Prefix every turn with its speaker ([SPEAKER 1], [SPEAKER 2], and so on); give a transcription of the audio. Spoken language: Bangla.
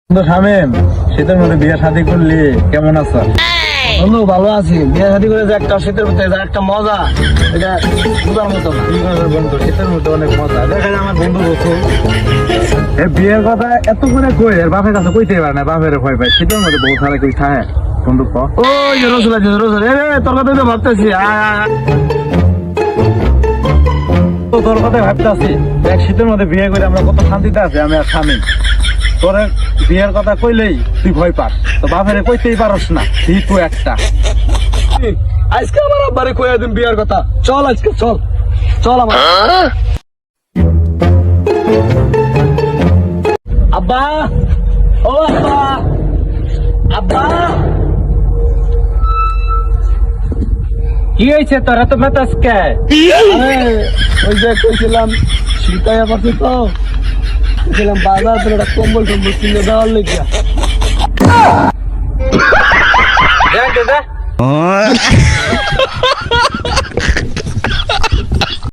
[SPEAKER 1] তো শামিম, শীতের মধ্যে বিয়ে শাদী করলি, কেমন আছো?
[SPEAKER 2] বন্ধু ভালো আছি। বিয়ে শাদী করে যে একটা শীতের মধ্যে যে একটা মজা, এটা বুঝার মতো না।
[SPEAKER 1] কি করবে বন্ধু, শীতের মধ্যে অনেক মজা। দেখা যায় আমার বন্ধু বলছো বিয়ের কথা এত করে কই, এর বাপের কাছে কইতে পারে না, বাপের ভয় পায়। শীতের মধ্যে বউ ছাড়া কই থাকে বন্ধু?
[SPEAKER 2] ওই যে রসুল আছে, রসুল তোর কথা তো ভাবতেছি।
[SPEAKER 1] তো তোর কথাই ভাবতে আছি, দেখ শীতের মধ্যে বিয়ে করে আমরা কত শান্তিতে আছি, আমি আর স্বামী। তোর বিয়ের কথা কইলেই তুই ভয় পাস, তো বাপের কইতেই পারস না, ঠিক একটা।
[SPEAKER 2] আজকে আমার আব্বারে কইয়া দিন বিয়ার কথা। চল আজকে, চল চল আমার আব্বা। ও আব্বা, আব্বা
[SPEAKER 1] কি হয়েছে তোর এত মেতাজ কে?
[SPEAKER 2] ওই যে কইছিলাম শীতায় পাচ্ছি তো, কইছিলাম বাজার থেকে একটা কম্বল টম্বল কিনে দেওয়ার লেগে।
[SPEAKER 1] দেখ